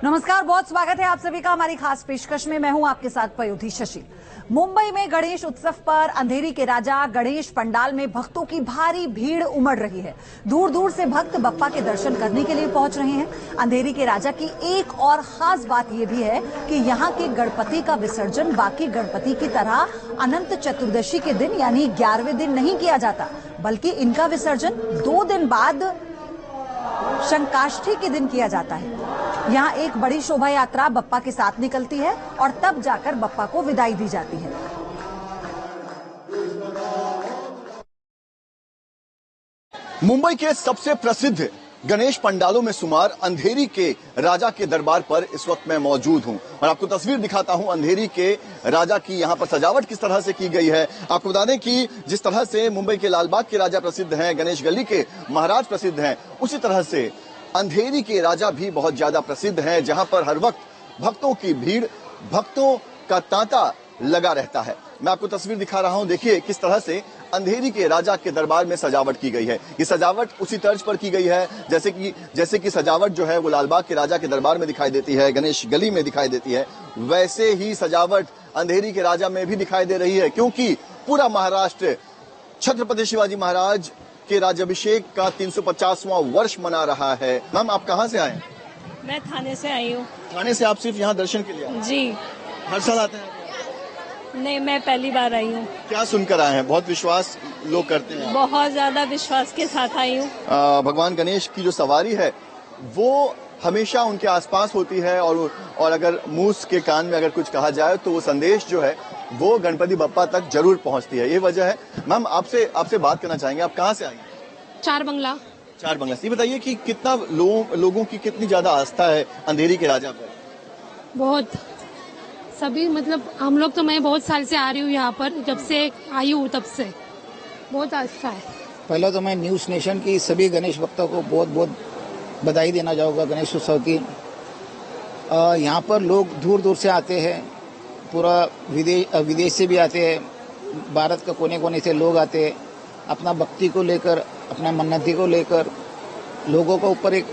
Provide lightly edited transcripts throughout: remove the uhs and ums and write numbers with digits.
नमस्कार, बहुत स्वागत है आप सभी का हमारी खास पेशकश में। मैं हूं आपके साथ पयोधी शशि। मुंबई में गणेश उत्सव पर अंधेरी के राजा गणेश पंडाल में भक्तों की भारी भीड़ उमड़ रही है। दूर दूर से भक्त बप्पा के दर्शन करने के लिए पहुंच रहे हैं। अंधेरी के राजा की एक और खास बात यह भी है कि यहाँ के गणपति का विसर्जन बाकी गणपति की तरह अनंत चतुर्दशी के दिन यानी 11वें दिन नहीं किया जाता, बल्कि इनका विसर्जन 2 दिन बाद संकाष्ठी के दिन किया जाता है। यहाँ एक बड़ी शोभा यात्रा बप्पा के साथ निकलती है और तब जाकर बप्पा को विदाई दी जाती है। मुंबई के सबसे प्रसिद्ध गणेश पंडालों में शुमार अंधेरी के राजा के दरबार पर इस वक्त मैं मौजूद हूं और आपको तस्वीर दिखाता हूं अंधेरी के राजा की यहां पर सजावट किस तरह से की गई है। आपको बता दें कि जिस तरह से मुंबई के लालबाग के राजा प्रसिद्ध हैं, गणेश गली के महाराज प्रसिद्ध हैं, उसी तरह से अंधेरी के राजा भी बहुत ज्यादा प्रसिद्ध हैं, जहां पर हर वक्त भक्तों की भीड़, भक्तों का तांता लगा रहता है। मैं आपको तस्वीर दिखा रहा हूं, देखिए किस तरह से अंधेरी के राजा के दरबार में सजावट की गई है। ये सजावट उसी तर्ज पर की गई है जैसे कि सजावट जो है वो लालबाग के राजा के दरबार में दिखाई देती है, गणेश गली में दिखाई देती है, वैसे ही सजावट अंधेरी के राजा में भी दिखाई दे रही है, क्योंकि पूरा महाराष्ट्र छत्रपति शिवाजी महाराज के राज्याभिषेक का 350वां वर्ष मना रहा है। मैम, आप कहाँ से आए? मैं थाने से आई हूँ। थाने से आप सिर्फ यहाँ दर्शन के लिए आए? जी। हर साल आते हैं? नहीं, मैं पहली बार आई हूँ। क्या सुनकर आए हैं? बहुत विश्वास लोग करते हैं। बहुत ज्यादा विश्वास के साथ आई हूँ। भगवान गणेश की जो सवारी है वो हमेशा उनके आसपास होती है और अगर मूस के कान में अगर कुछ कहा जाए तो वो संदेश जो है वो गणपति बप्पा तक जरूर पहुंचती है। ये वजह है। मैम, आपसे बात करना चाहेंगे, आप कहाँ से आई? चार बंगला। ये बताइए कि कितना लोगों की कितनी ज्यादा आस्था है अंधेरी के राजा पर? बहुत, सभी मतलब हम लोग तो मैं बहुत साल से आ रही हूँ यहाँ पर, जब से आई हूँ तब से बहुत आस्था है। पहले तो मैं न्यूज नेशन की सभी गणेश भक्तों को बहुत बहुत बधाई देना चाहूँगा गणेश उत्सव की। यहाँ पर लोग दूर दूर से आते हैं, पूरा विदेश से भी आते हैं, भारत के कोने कोने से लोग आते हैं अपना भक्ति को लेकर, अपना मन्नती को लेकर। लोगों को ऊपर एक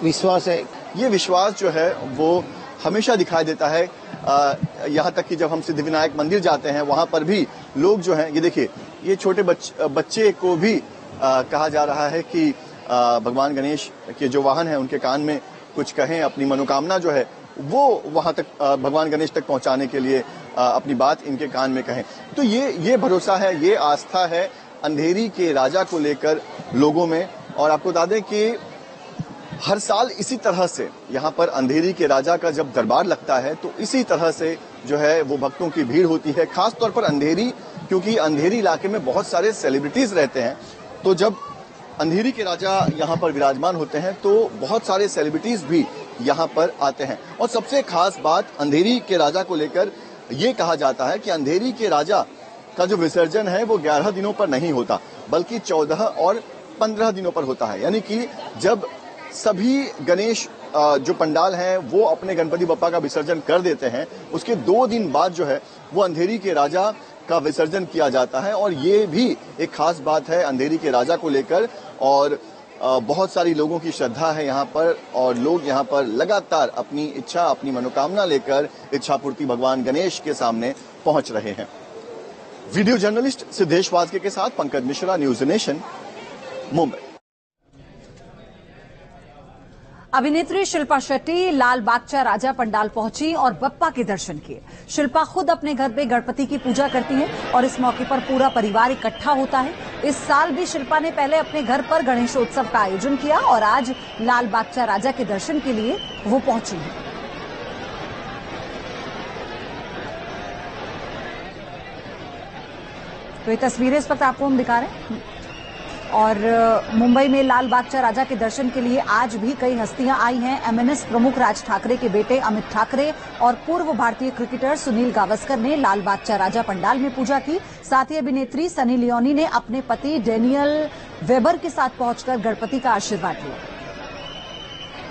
विश्वास है। ये विश्वास जो है वो हमेशा दिखाई देता है। यहाँ तक कि जब हम सिद्धिविनायक मंदिर जाते हैं वहां पर भी लोग जो हैं, ये देखिए, ये छोटे बच्चे को भी कहा जा रहा है कि भगवान गणेश के जो वाहन हैं उनके कान में कुछ कहें, अपनी मनोकामना जो है वो वहां तक भगवान गणेश तक पहुंचाने के लिए अपनी बात इनके कान में कहें। तो ये भरोसा है, ये आस्था है अंधेरी के राजा को लेकर लोगों में। और आपको बता दें कि हर साल इसी तरह से यहाँ पर अंधेरी के राजा का जब दरबार लगता है तो इसी तरह से जो है वो भक्तों की भीड़ होती है। खास तौर पर अंधेरी, क्योंकि अंधेरी इलाके में बहुत सारे सेलिब्रिटीज रहते हैं, तो जब अंधेरी के राजा यहाँ पर विराजमान होते हैं तो बहुत सारे सेलिब्रिटीज भी यहाँ पर आते हैं। और सबसे खास बात अंधेरी के राजा को लेकर ये कहा जाता है कि अंधेरी के राजा का जो विसर्जन है वो 11 दिनों पर नहीं होता, बल्कि 14 और 15 दिनों पर होता है। यानी कि जब सभी गणेश जो पंडाल हैं वो अपने गणपति बप्पा का विसर्जन कर देते हैं, उसके 2 दिन बाद जो है वो अंधेरी के राजा का विसर्जन किया जाता है। और ये भी एक खास बात है अंधेरी के राजा को लेकर। और बहुत सारी लोगों की श्रद्धा है यहाँ पर और लोग यहाँ पर लगातार अपनी इच्छा, अपनी मनोकामना लेकर इच्छा पूर्ति भगवान गणेश के सामने पहुंच रहे हैं। वीडियो जर्नलिस्ट सिद्धेश वाजके के साथ पंकज मिश्रा, न्यूज नेशन, मुंबई। अभिनेत्री शिल्पा शेट्टी लाल बागचा राजा पंडाल पहुंची और बप्पा के दर्शन किए। शिल्पा खुद अपने घर पे गणपति की पूजा करती हैं और इस मौके पर पूरा परिवार इकट्ठा होता है। इस साल भी शिल्पा ने पहले अपने घर पर गणेशोत्सव का आयोजन किया और आज लाल बागचा राजा के दर्शन के लिए वो पहुंची है। तो ये तस्वीरें इस वक्त आपको हम दिखा रहे हैं। और मुंबई में लाल बागचा राजा के दर्शन के लिए आज भी कई हस्तियां आई हैं। एमएनएस प्रमुख राज ठाकरे के बेटे अमित ठाकरे और पूर्व भारतीय क्रिकेटर सुनील गावस्कर ने लाल बागचा राजा पंडाल में पूजा की। साथ ही अभिनेत्री सनी लियोनी ने अपने पति डेनियल वेबर के साथ पहुंचकर गणपति का आशीर्वाद लिया।